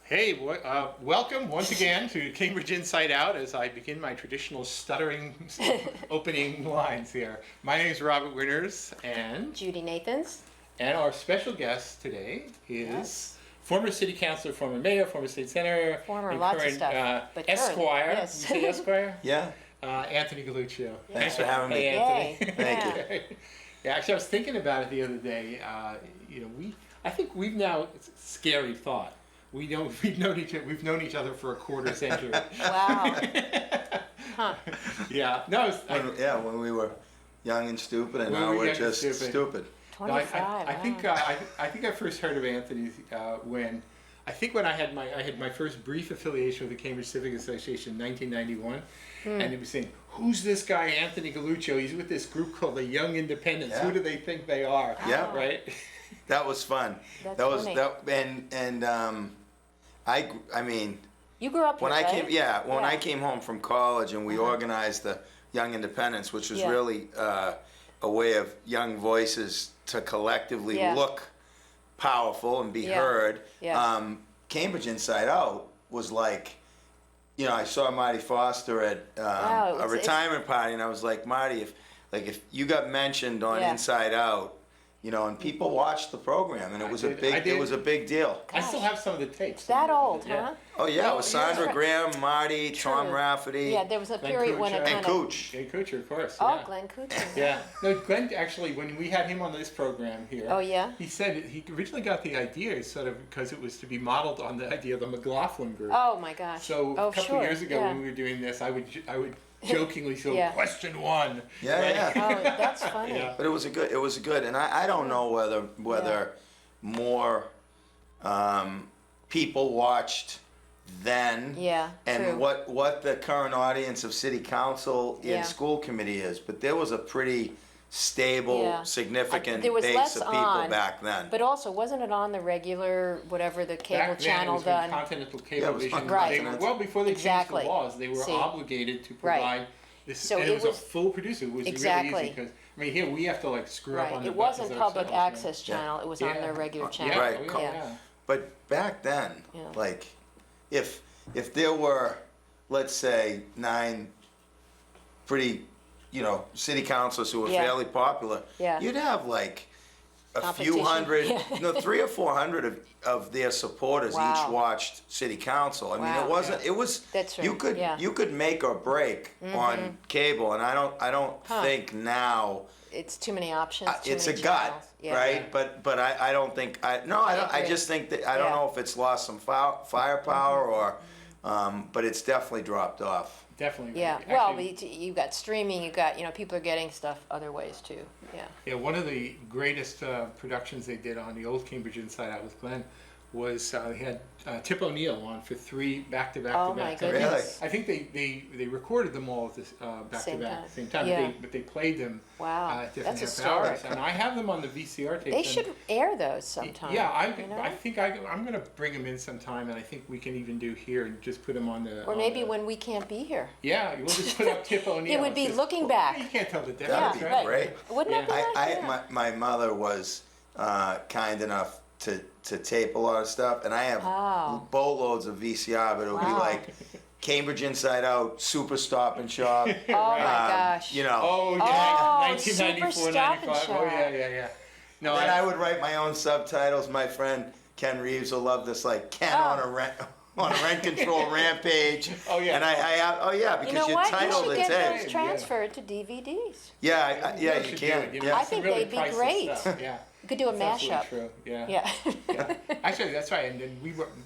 Hey, welcome once again to Cambridge Inside Out as I begin my traditional stuttering opening lines here. My name is Robert Winters and Judy Nathans. And our special guest today is former city councilor, former mayor, former state senator, former and lots current of stuff, but Esquire. yes. You say Esquire? Yeah. Anthony Galluccio. Thanks for having me. Hey, Anthony. Thank you. Yeah, actually, I was thinking about it the other day. I think we've now. It's a scary thought. We've known each other for a quarter century. Wow. Huh. Yeah. No. When we were young and stupid, and now we're just stupid. 25. I think I first heard of Anthony when I had my first brief affiliation with the Cambridge Civic Association in 1991, and it was saying, "Who's this guy, Anthony Galluccio? He's with this group called the Young Independents. Yeah. Who do they think they are?" Yeah. Right. That was fun. That's that was funny. I mean, You grew up here, when I right? came, when I came home from college and we organized the Young Independents, which was really a way of young voices to collectively look powerful and be heard. Yeah. Cambridge Inside Out was like, I saw Marty Foster at a retirement party, and I was like, Marty, if you got mentioned on Inside Out, and people watched the program, and it was a big deal. I still have some of the tapes. That old, huh? Oh yeah, it was Sandra yeah. Graham, Marty, Tom Rafferty. Yeah, there was a period when it Kuchar. kind And of... Cooch. Glenn Kuchar, of course. Oh, Yeah. Glenn Kuchar. Yeah. No, Glenn actually, when we had him on this program here, Oh, yeah? he said he originally got the idea sort of because it was to be modeled on the idea of the McLaughlin group. Oh, my gosh. So a couple of years ago when we were doing this, I would jokingly say, question one. Yeah. Oh, that's funny. Yeah. But it was a good, and I don't know whether more people watched then, and true. what the current audience of city council and school committee is. But there was a pretty stable, significant there was base less of people on, back then. But also, wasn't it on the regular, whatever the cable Back channel then, it was done? Continental Yeah, it was Cablevision. Right. Well before they changed the Exactly. laws, they were See. obligated to provide this. So and it it was a was- full producer. It was really Exactly. easy because here we have to screw up on Right. the It wasn't buttons public ourselves, access channel. It was on their regular Yeah. channel. Right. Oh, yeah. But back then, Yeah. if there were, let's say, 9 pretty, city councilors who were fairly popular, you'd have a few Competition. hundred, Yeah. 300 or 400 of their supporters each watched city council. I mean, Wow. it wasn't. It was. That's right. You could make or break on cable, and I don't think now. It's too many options. Too It's a many gut, channels. Yeah. right? But I don't think I agree. just think that I don't know if it's lost some firepower or, but it's definitely dropped off. Definitely. Yeah. Actually, Well, you got streaming. You got people are getting stuff other ways too. Yeah. Yeah, one of the greatest productions they did on the old Cambridge Inside Out with Glenn was they had Tip O'Neill on for 3 back-to-back. Oh my goodness. I think they recorded them all at this back-to-back same time. Yeah. But they played them at different That's half hours. historic. And I have them on the VCR tape. They should air those sometime. Yeah, I think I'm going to bring them in sometime, and I think we can even do here and just put them on the. Or maybe when we can't be here. Yeah, we'll just put up Tip O'Neill. It would be looking back. You can't tell the difference, That would be right? great. Wouldn't that be nice? My mother was kind enough to tape a lot of stuff, and I have boatloads of VCR, but it would be like Cambridge Inside Out, Super Stop and Shop. Oh my gosh. Oh yeah, Super 1994, Stop and 95. Oh Shop. yeah. No, Then I would write my own subtitles. My friend Ken Reeves will love this, Ken on a rent control rampage. Oh yeah. And because You know you what? You titled should the get tape. those transferred to DVDs. Yeah, you should can. do it, Yeah. I think they'd be priceless great. stuff, Yeah. You could do a That's mashup. absolutely true. Yeah. Yeah. Actually, that's right. And then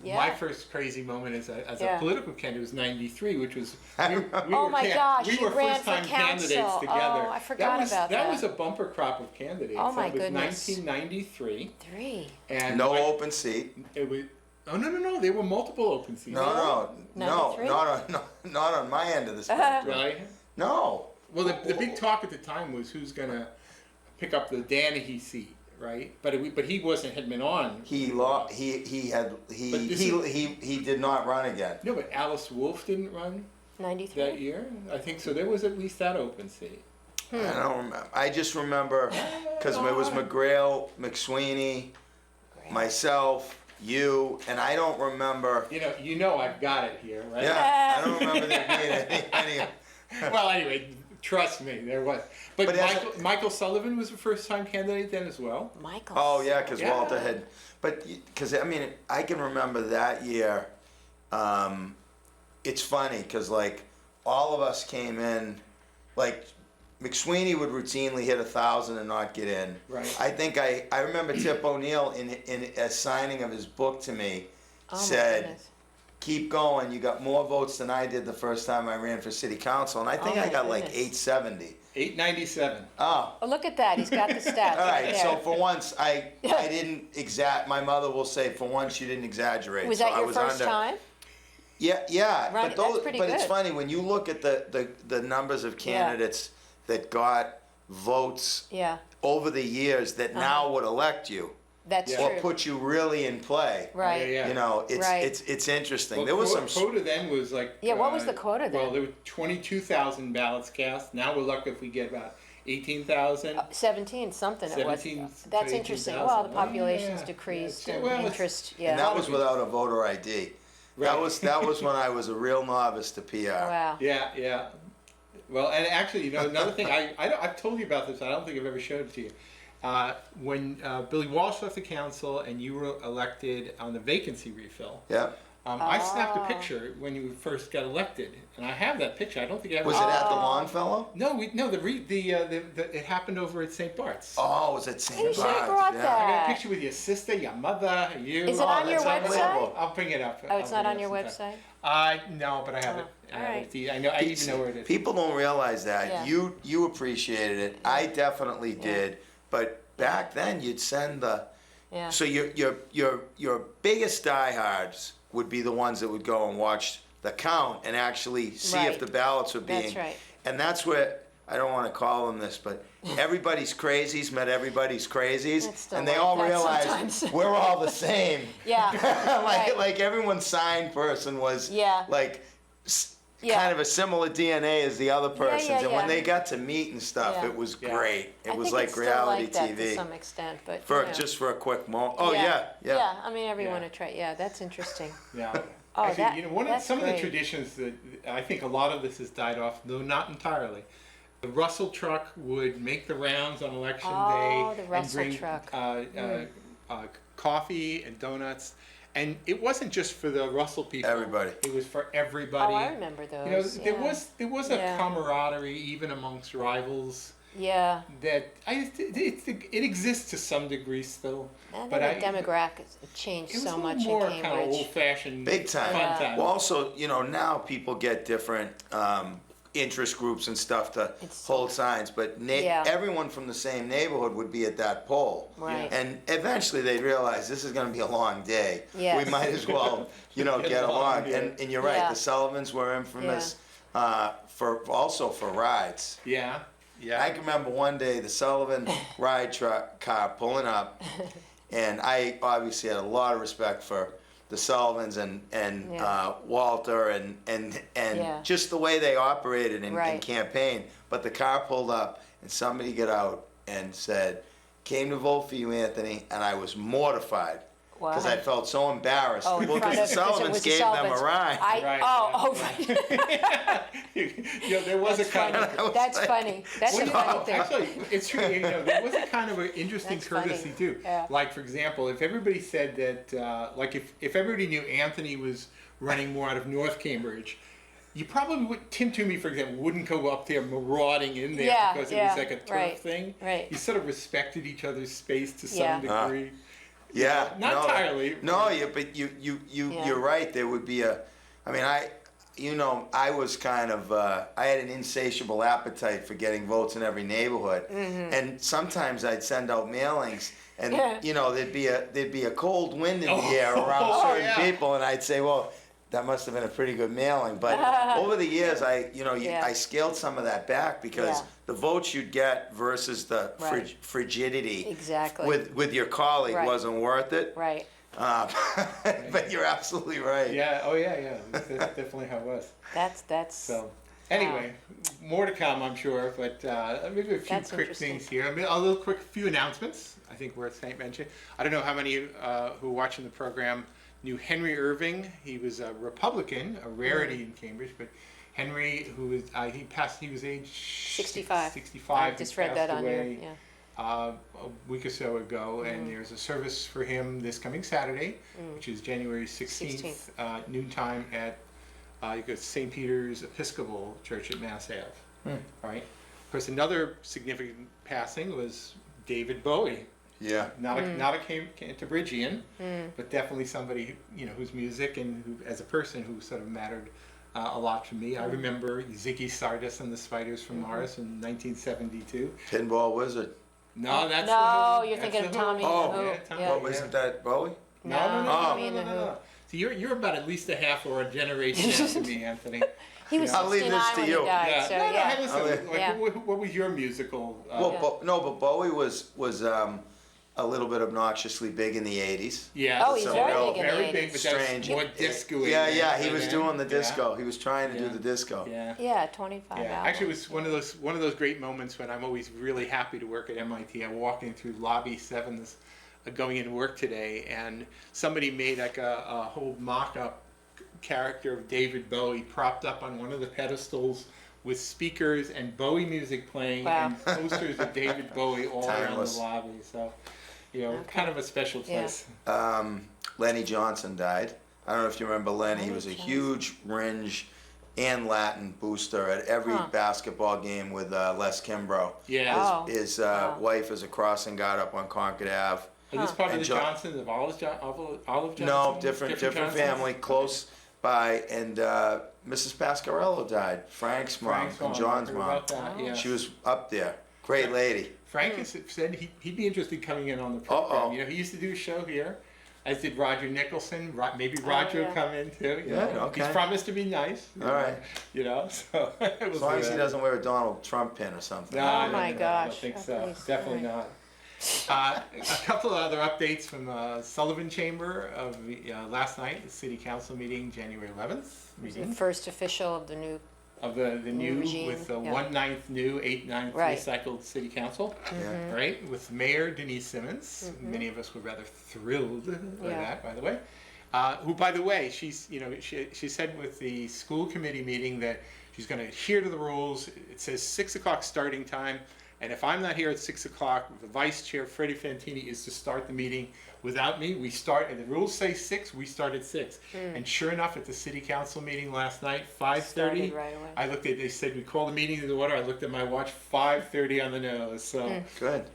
my first crazy moment as a political candidate was '93, which was we Oh were my gosh, we you were ran for first-time candidates council. together. Oh, I forgot about that. That was a bumper crop of candidates. Oh, my it was goodness. 1993. 3. And No open seat. It was. Oh no! There were multiple open seats. No, 93? not on my end of the spectrum. Really? No. Well, the big talk at the time was who's gonna pick up the Danahy seat, right? But he hadn't been on. He did not run again. No, but Alice Wolfe didn't run 93. that year. I think so. There was at least that open seat. I don't remember. I just remember because it was McGrail, McSweeney, myself, you, and I don't remember. You know, I've got it here, right? Yeah, I don't remember there being any. Well, anyway, trust me, there was. But Michael Sullivan was a first-time candidate then as well. Michael. Oh yeah, because Yeah. Walter had, but because I mean I can remember that year. It's funny because like all of us came in, like McSweeney would routinely hit 1,000 and not get in. Right. I think I remember Tip O'Neill in a signing of his book to me Oh, my said, goodness. "Keep going. You got more votes than I did the first time I ran for city council, and I think Oh, I my got like goodness. 870." 897. Oh. Oh, look at that. He's got the stats. All right, there. so for once, I didn't my mother will say, for once you didn't exaggerate. Was so that I your was first under, time? Yeah, Right, that's pretty but it's good. funny, when you look at the numbers of candidates that got votes Yeah, over the years that now would elect you, that's Yeah. or true. put you really in play. Right. Yeah. You know, Right. it's interesting. Well, there was some quota then was like. Yeah, what was the quota then? Well, there were 22,000 ballots cast. Now we're lucky if we get about 18,000. 17 something it was. 17 That's to interesting. 18,000. Well, the population's Yeah. decreased Yeah, and well, it's- interest. And that Yeah. was without a voter ID. Right. That was when I was a real novice to PR. Wow. Yeah. Well, and actually, another thing, I've told you about this, I don't think I've ever showed it to you. When Billy Walsh left the council and you were elected on the vacancy refill, Yeah. I snapped a Oh. picture when you first got elected, and I have that picture. I don't think I ever. Was it at the Longfellow? No, it happened over at St. Bart's. Oh, was it St. You Bart's? should have brought I got that. a picture with your sister, your mother, you. Is it on your that's website? unbelievable. I'll bring it up. Oh, it's I'll not bring on it your up sometime. website? No, but I have it. all right. I know. I even know where it is. People don't realize that. Yeah. You appreciated it. I definitely did. But back then, you'd send the. Yeah. So your biggest diehards would be the ones that would go and watch the count and actually see if Right. the ballots were being. That's right. And that's where I don't want to call them this, but everybody's crazies met everybody's crazies, It's still and they like all that realized sometimes. we're all the same. Yeah. Right. like everyone's sign person was Yeah. like Yeah. kind of a similar DNA as the other person's, and when yeah. they got to meet and stuff, Yeah. it was Yeah. great. It I was think like it's still reality like that TV to some extent, but for you know. just for a quick moment. Oh yeah. Yeah, I mean, everyone Yeah. would try. Yeah, that's interesting. Yeah. Oh, Actually, that- that's some of the great. traditions that I think a lot of this has died off, though not entirely. The Russell truck would make the rounds on election Oh, day the Russell and bring truck. coffee and donuts. And it wasn't just for the Russell people. Everybody. It was for everybody. Oh, I remember those. You know, there was a Yeah. camaraderie even amongst rivals Yeah. that it exists to some degree still. And But then the demographic changed It was so a much little more in kind of Cambridge. old-fashioned, Big time. fun Yeah. time. Well, also, now people get different interest groups and stuff to It's- hold signs, but Yeah. everyone from the same neighborhood would be at that poll. Right. And eventually they'd realize this is going to be a long day. Yes. We might as well, get Get along. along, yeah. And you're right, Yeah. the Sullivans were infamous for rides. Yeah. I can remember one day the Sullivan ride car pulling up, and I obviously had a lot of respect for the Sullivans and Yeah. Walter and Yeah. just the way they operated and Right. campaign. But the car pulled up, and somebody got out and said, "Came to vote for you, Anthony," and I was mortified. Because I felt so embarrassed. Oh, in Well, front because the of- 'cause it Sullivans was the gave them a Sullivans. ride. Right, Right. There was That's a kind funny. of. I was That's like- funny. That's Well, a you funny know, thing. actually, it's true. There was a kind of an interesting That's funny. courtesy too. Yeah. Like, for example, if everybody said that, like, if everybody knew Anthony was running more out of North Cambridge, you probably would. Tim Toomey, for example, wouldn't go up there marauding in there Yeah, because it yeah, was like a turf right, thing. right. You sort of respected each other's space to Yeah. some degree. Yeah, Not no, entirely. No, but Yeah. you're right. There would be I was kind of, I had an insatiable appetite for getting votes in every neighborhood, and sometimes I'd send out mailings, and Yeah. there'd be a cold wind in the Oh, air around oh, certain yeah. people, and I'd say, well, that must have been a pretty good mailing. But over the years, Yeah. I scaled some of that back because Yeah. the votes you'd get versus the Right. frigidity Exactly. with your colleague Right. wasn't worth it. Right. But you're absolutely right. Yeah. Oh yeah. That's definitely how it was. That's. So, anyway, more to come, I'm sure. But maybe a few That's quick interesting. things here. I mean, a little quick few announcements. I think worth mentioning. I don't know how many who are watching the program knew Henry Irving. He was a Republican, a rarity in Cambridge, but Henry, who was he was age 65. 65. I just read that on your, a week or so ago, and there's a service for him this coming Saturday, which is January 16th, noontime at St. Peter's Episcopal Church at Mass Ave. Right. Of course, another significant passing was David Bowie. Yeah. Not a Cantabrigian, but definitely somebody whose music and who, as a person, who sort of mattered a lot to me. I remember Ziggy Stardust and the Spiders from Mars in 1972. Pinball Wizard. No, that's you're thinking of Tommy. Oh, Tommy. What wasn't that Bowie? No. So you're about at least a half or a generation after me, Anthony. He was I'll leave 69 this to when you. he died, Yeah. so No, yeah. listen, like, Yeah. what was your musical? But Bowie was a little bit obnoxiously big in the 80s. Yeah. Oh, he's very big in the very big, 80s. but Strange. that's more disco-y. Yeah, he was than- doing the yeah. disco. He was trying to do the disco. Yeah. Yeah, 25 Yeah, albums. actually, it was one of those great moments when I'm always really happy to work at MIT. I'm walking through Lobby 7, going into work today, and somebody made like a whole mock-up character of David Bowie propped up on one of the pedestals with speakers and Bowie music playing and posters of David Bowie all Timeless. around the lobby. So, kind of a special place. Lenny Johnson died. I don't know if you remember Lenny. He was a huge Ringe and Latin booster at every basketball game with Les Kimbrough. Yeah. His wife is a crossing guard up on Concord Ave. Is this part of And the Johnsons, of Olive Johnson? No, different Johnsons? family, close by. And Mrs. Pasquarello died. Frank's mom and John's Heard mom. about that, yeah. She was up there. Great lady. Frank has said he'd be interested in coming in on the program. He used to do a show here, as did Roger Nicholson. Maybe Roger will come in too. Okay. He's promised to be nice. All right. So As long as he doesn't wear a Donald Trump pin or something. No, Oh my I don't gosh. think so. Please. Definitely not. A couple of other updates from Sullivan Chamber of last night, the City Council meeting, January 11th meeting. The first official of the new. Of the new regime, with the yeah. 1/9 new, 8/9 Right. recycled City Council. Yeah. Right, with Mayor Denise Simmons. Many of us were rather thrilled by that, by the way. Who, by the way, she said with the school committee meeting that she's going to adhere to the rules. It says 6 o'clock starting time, and if I'm not here at 6 o'clock, the vice chair, Freddie Fantini, is to start the meeting without me. We start, and the rules say 6, we start at 6. And sure enough, at the city council meeting last night, 5:30, Started right away. I looked at, they said we call the meeting to order. I looked at my watch, 5:30 on the nose. So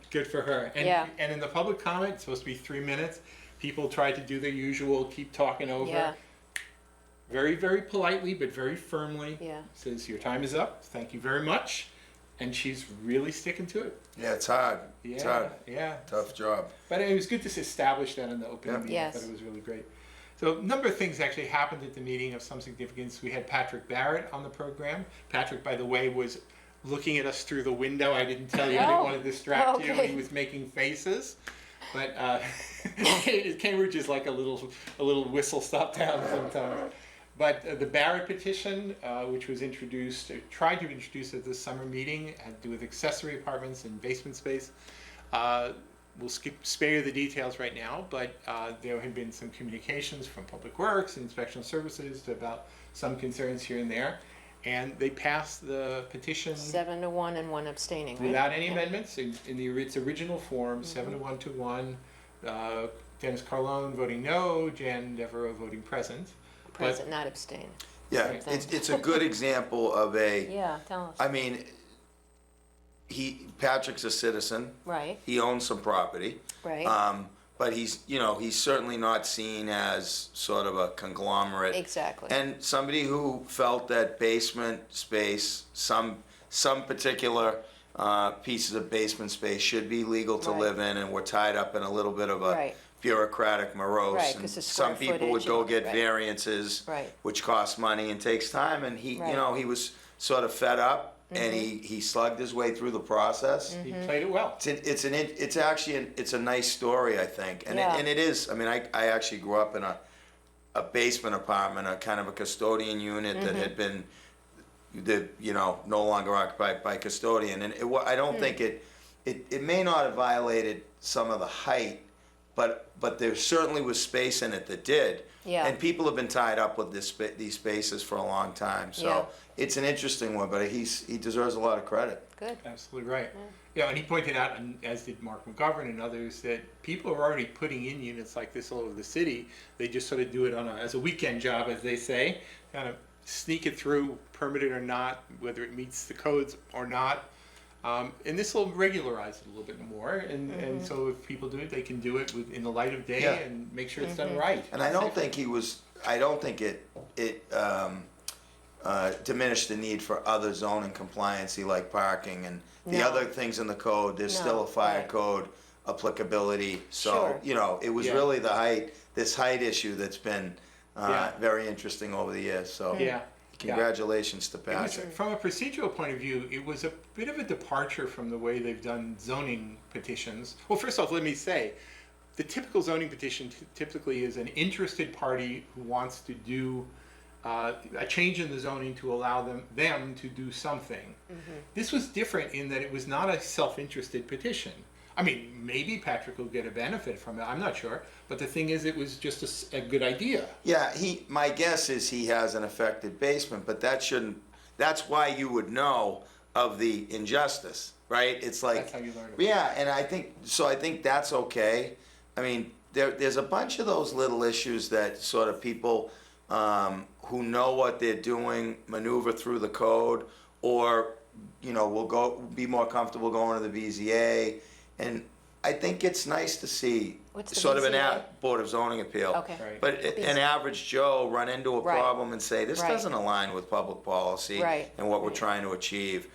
good for her. And and in the public comment, it's supposed to be 3 minutes. People tried to do their usual, keep talking over. Yeah. Very, very politely, but very firmly. Yeah. Says your time is up. Thank you very much. And she's really sticking to it. Yeah, it's hard. Yeah, It's hard. yeah. Tough job. But it was good to establish that in the opening meeting. Yes. I thought it was really great. So a number of things actually happened at the meeting of some significance. We had Patrick Barrett on the program. Patrick, by the way, was looking at us through the window. I didn't tell you. I didn't want to distract you. He was making faces. But Cambridge is like a little whistle stop town sometimes. But the Barrett petition, which was tried to be introduced at this summer meeting, had to do with accessory apartments and basement space. We'll spare the details right now, but there had been some communications from Public Works and Inspection Services about some concerns here and there, and they passed the petition 7-1 and 1 abstaining. Right? without any amendments in its original form, 7-1 to 1. Dennis Carlone voting no, Jan Devereaux voting present. Present, not abstain. Yeah, it's a good example of a. Yeah, tell us. I mean, Patrick's a citizen. Right. He owns some property. Right. But he's certainly not seen as sort of a conglomerate. Exactly. And somebody who felt that basement space, some particular pieces of basement space should be legal to live in, and we're tied up in a little bit of a bureaucratic morose. Right, and 'cause the some square people would footage go and- get variances, Right. which cost money and takes time. And he, he was sort of fed up, and he slugged his way through the process. He played it well. It's actually a nice story, I think, and it is. I mean, I actually grew up in a basement apartment, a kind of a custodian unit that had been, no longer occupied by custodian, and I don't think it may not have violated some of the height, but there certainly was space in it that did. Yeah. And people have been tied up with these spaces for a long time. So Yeah. it's an interesting one, but he deserves a lot of credit. Good. Absolutely right. Yeah, and he pointed out, and as did Mark McGovern and others, that people are already putting in units like this all over the city. They just sort of do it as a weekend job, as they say, kind of sneak it through, permitted or not, whether it meets the codes or not. And this will regularize it a little bit more, and so if people do it, they can do it in the light of day Yeah. and make sure it's done right. And I don't think it diminished the need for other zoning compliancy like parking and the No. other things in the code. There's No, still a fire right. code applicability. So, Sure. you know, it was Yeah. really this height issue that's been Yeah. very interesting over the years. So Yeah. congratulations to It was, Patrick. from a procedural point of view, it was a bit of a departure from the way they've done zoning petitions. Well, first off, let me say, the typical zoning petition typically is an interested party who wants to do a change in the zoning to allow them to do something. This was different in that it was not a self-interested petition. I mean, maybe Patrick will get a benefit from it, I'm not sure, but the thing is, it was just a good idea. Yeah, my guess is he has an affected basement, but that's why you would know of the injustice, right? It's like, That's how you learn about it. yeah, and I think that's okay. I mean, there's a bunch of those little issues that sort of people who know what they're doing maneuver through the code, or, you know, will be more comfortable going to the BZA. And I think it's nice to see What's the sort of BZA? Board of Zoning Appeal. Okay. Right. But an average Joe run into a Right. problem and say, this Right. doesn't align with public policy Right. and what we're trying to achieve.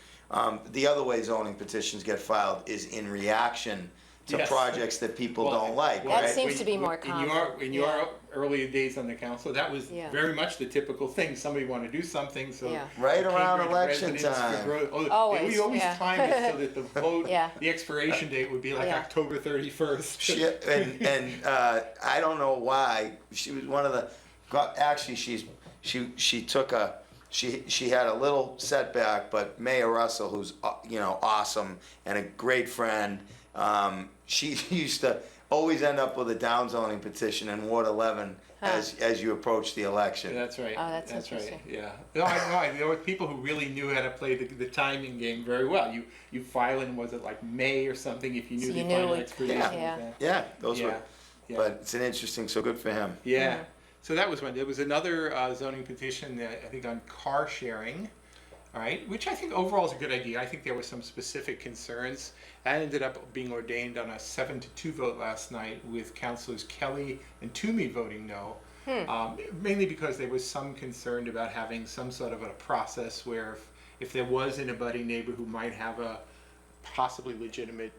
The other way zoning petitions get filed is in reaction to Yes. projects that people Well, don't like, That right? seems to be more common. In your early days on the council, that was Yeah. very much the typical thing. Somebody wanted to do something, so Yeah. Right the around Cambridge election residents time. would we Always, always yeah. time it so that the vote, Yeah. the expiration date would be like Yeah. October 31st. And I don't know why she was one of the. Actually, she took a. She had a little setback, but Mayor Russell, who's awesome and a great friend, she used to always end up with a downzoning petition in Ward 11 as you approach the election. That's right. Oh, that's right. interesting. Yeah. No, I know. There were people who really knew how to play the timing game very well. You file in, was it like May or something, if you knew So the you knew final it- expiration. yeah. Yeah, those Yeah. were. Yeah. But it's an interesting. So good for him. Yeah. So that was one. There was another zoning petition, I think, on car sharing, all right, which I think overall is a good idea. I think there were some specific concerns. That ended up being ordained on a 7-2 vote last night, with councilors Kelly and Toomey voting no. Mainly because there was some concern about having some sort of a process where if there was an abutting neighbor who might have a possibly legitimate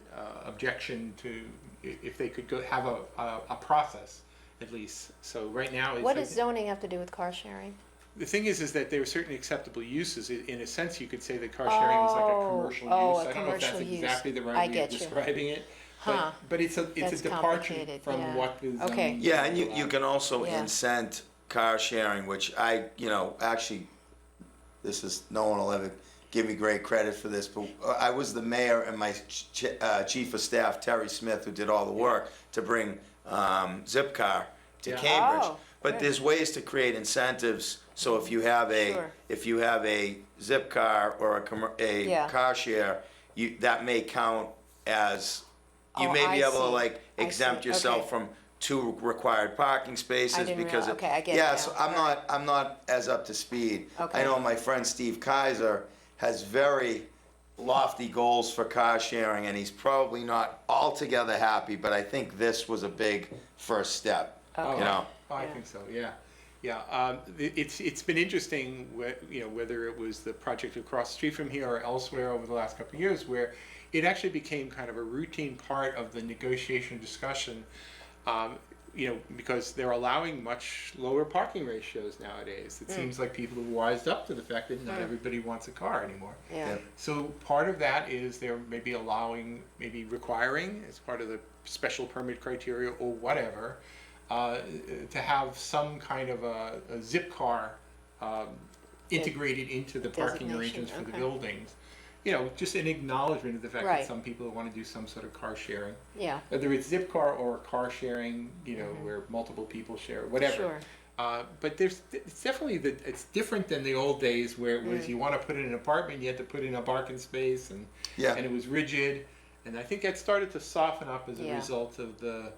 objection to, if they could have a process at least. So right now, What does zoning have to do with car sharing? the thing is that there are certain acceptable uses. In a sense, you could say that car sharing is like a commercial Oh, use. a I don't know if that's commercial use. exactly the I right way of get you. describing it, Huh. but it's a That's departure complicated, from yeah. what the Okay. zoning Yeah, and you allows. can also Yeah. incent car sharing, which actually, this is, no one will ever give me great credit for this, but I was the mayor and my chief of staff, Terry Smith, who did all the work to bring Zipcar to Yeah. Cambridge. Oh, But good. there's ways to create incentives, so if you have Sure. a Zipcar or a Yeah. car share, that may count as, you Oh, may be I able to see. like I exempt see. yourself Okay. from 2 required parking spaces didn't because realize- okay, I get it yeah, now. so All I'm not as up to speed. Okay. I know my friend Steve Kaiser has very lofty goals for car sharing, and he's probably not altogether happy, but I think this was a big first step. Okay. You know. Oh, I Yeah. think so. Yeah, yeah. It's been interesting, whether it was the project across the street from here or elsewhere over the last couple of years, where it actually became kind of a routine part of the negotiation discussion. Because they're allowing much lower parking ratios nowadays. It seems like people have wised up to the fact that not everybody wants a car anymore. Yeah. Yep. So part of that is they're maybe requiring, as part of the special permit criteria or whatever, to have some kind of a zip car integrated into the parking Designation, arrangements for the okay. buildings. you know, just an acknowledgement of the fact Right. that some people want to do some sort of car sharing, Yeah. whether it's zip car or car sharing, you know, where multiple people share, whatever. Sure. But it's definitely it's different than the old days where it was you want to put in an apartment, you had to put in a parking space, and it was rigid. And I think that started to soften up as a result of the,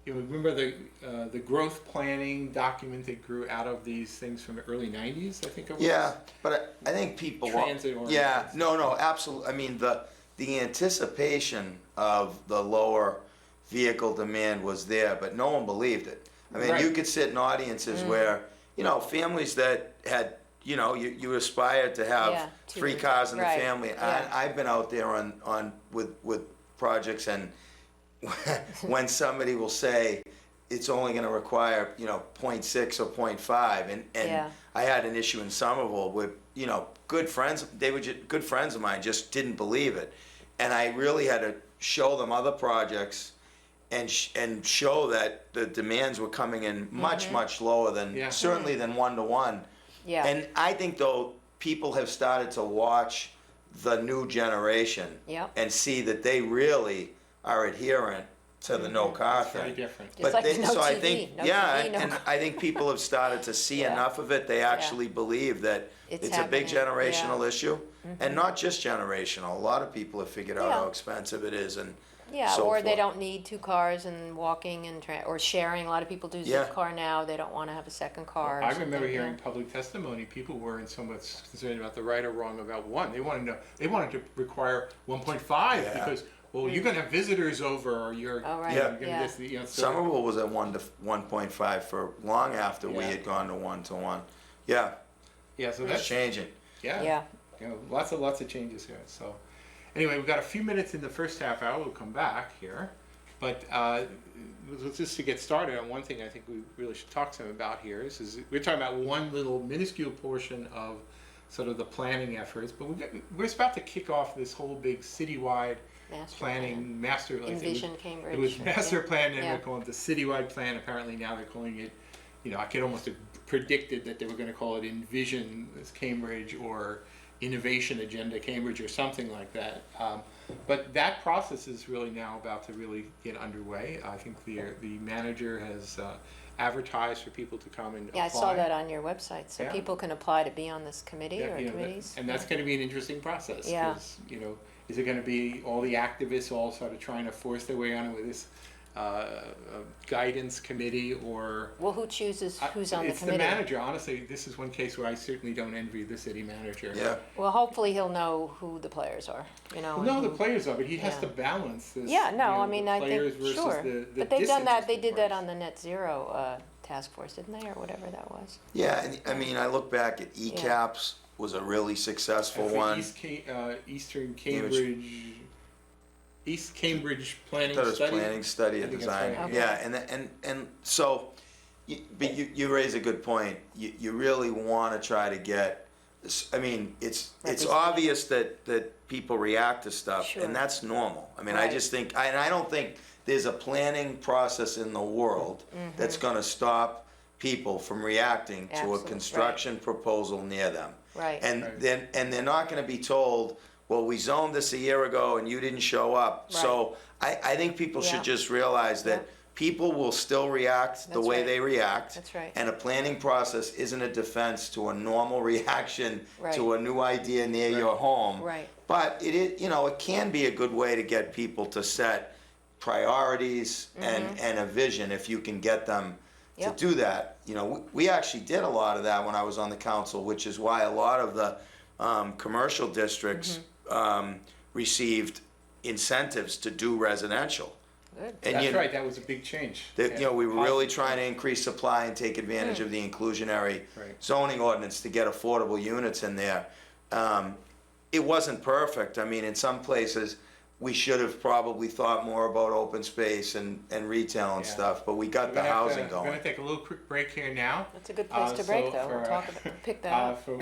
you know, remember the growth planning document that grew out of these things from the early '90s. I think it was. Yeah, but I think people Transit oriented. Yeah, no, absolutely. I mean, the anticipation of the lower vehicle demand was there, but no one believed it. I mean, you could sit in audiences where, you know, families that had, you know, you aspired to have 3 cars in the family. I've been out there with projects, and when somebody will say it's only going to require, you know, 0.6 or 0.5, and I had an issue in Somerville with, you know, good friends of mine just didn't believe it, and I really had to show them other projects and show that the demands were coming in much lower than certainly than 1-to-1. Yeah. And I think though people have started to watch the new generation and see that they really are adherent to the no car It's thing. very different. Just like the no so I TV, think no yeah, TV, no and car. I think people have started to see enough of it. They actually believe that It's it's a big happening, generational issue, and not just generational. A lot of people have figured out how expensive it is, and so or they forth. don't need 2 cars and walking and or sharing. A lot of people do zip car now. They don't want to have a second car. or I remember something, hearing public testimony. People weren't so much concerned about the right or wrong about 1. They wanted to require 1.5 because, well, you're going to have visitors over, or you're right. you're going to get you know, so Somerville was at 1 to 1.5 for long after we had gone to 1-to-1. Yeah, yeah, so it's that's changing. Yeah. You know, lots of changes here. So anyway, we've got a few minutes in the first half hour. We'll come back here, but just to get started on one thing I think we really should talk to him about here is we're talking about one little minuscule portion of sort of the planning efforts, but we're about to kick off this whole big citywide planning master. Like Envision Cambridge. It was master plan, and Yeah. we're calling it the citywide plan. Apparently now they're calling it, you know, I could almost have predicted that they were going to call it Envision Cambridge or Innovation Agenda Cambridge or something like that. But that process is really now about to really get underway. I think the manager has advertised for people to come and apply. I saw that on your website. So Yeah. people can apply to be on this committee or you know, committees. and that's going to be an interesting process. Yeah. 'Cause, you know, is it going to be all the activists all sort of trying to force their way on it with this guidance committee, or Well, who chooses who's on the it's committee? the manager. Honestly, this is one case where I certainly don't envy the city manager. Yeah. Well, hopefully he'll know who the players are. You know. Well, and no, the who- players are, but he has Yeah. to balance this. Yeah, no, you know, I mean, the I players think, versus sure. the But they've done that, they disinterested did that parties. on the net zero task force, didn't they, or whatever that was? Yeah, and I mean, I look back at ECAPS was a really successful I think one. Eastern Cambridge, East Cambridge Planning That was Study. planning, study, I and think design. that's right. Yeah, and so, but you raise a good point. You really want to try to get. I mean, it's Representative. obvious that people react to stuff, Sure. and that's normal. I mean, I Right. just think, and I don't think there's a planning process in the world that's going to stop people from reacting to Absolutely, a right. construction proposal near them. Right. And Right. then they're not going to be told, well, we zoned this a year ago and you didn't show up. Right. So I think people Yeah. should just realize that Yeah. people will still react the That's way right. they react. That's right. And a planning process isn't a defense to a normal reaction Right. to a new idea near your home. Right. But it can be a good way to get people to set priorities and a vision if you can get them Yep. to do that. You know, we actually did a lot of that when I was on the council, which is why a lot of the commercial districts received incentives to do residential. Good. And That's you, right. That was a big change. that, you know, we were really Positive trying to change. increase supply and take advantage of the inclusionary Right. zoning ordinance to get affordable units in there. It wasn't perfect. I mean, in some places, we should have probably thought more about open space and retail and Yeah. stuff, but we got the housing We're going. going to take a little quick break here now. That's a good place to break, though. We'll talk about, pick that up. For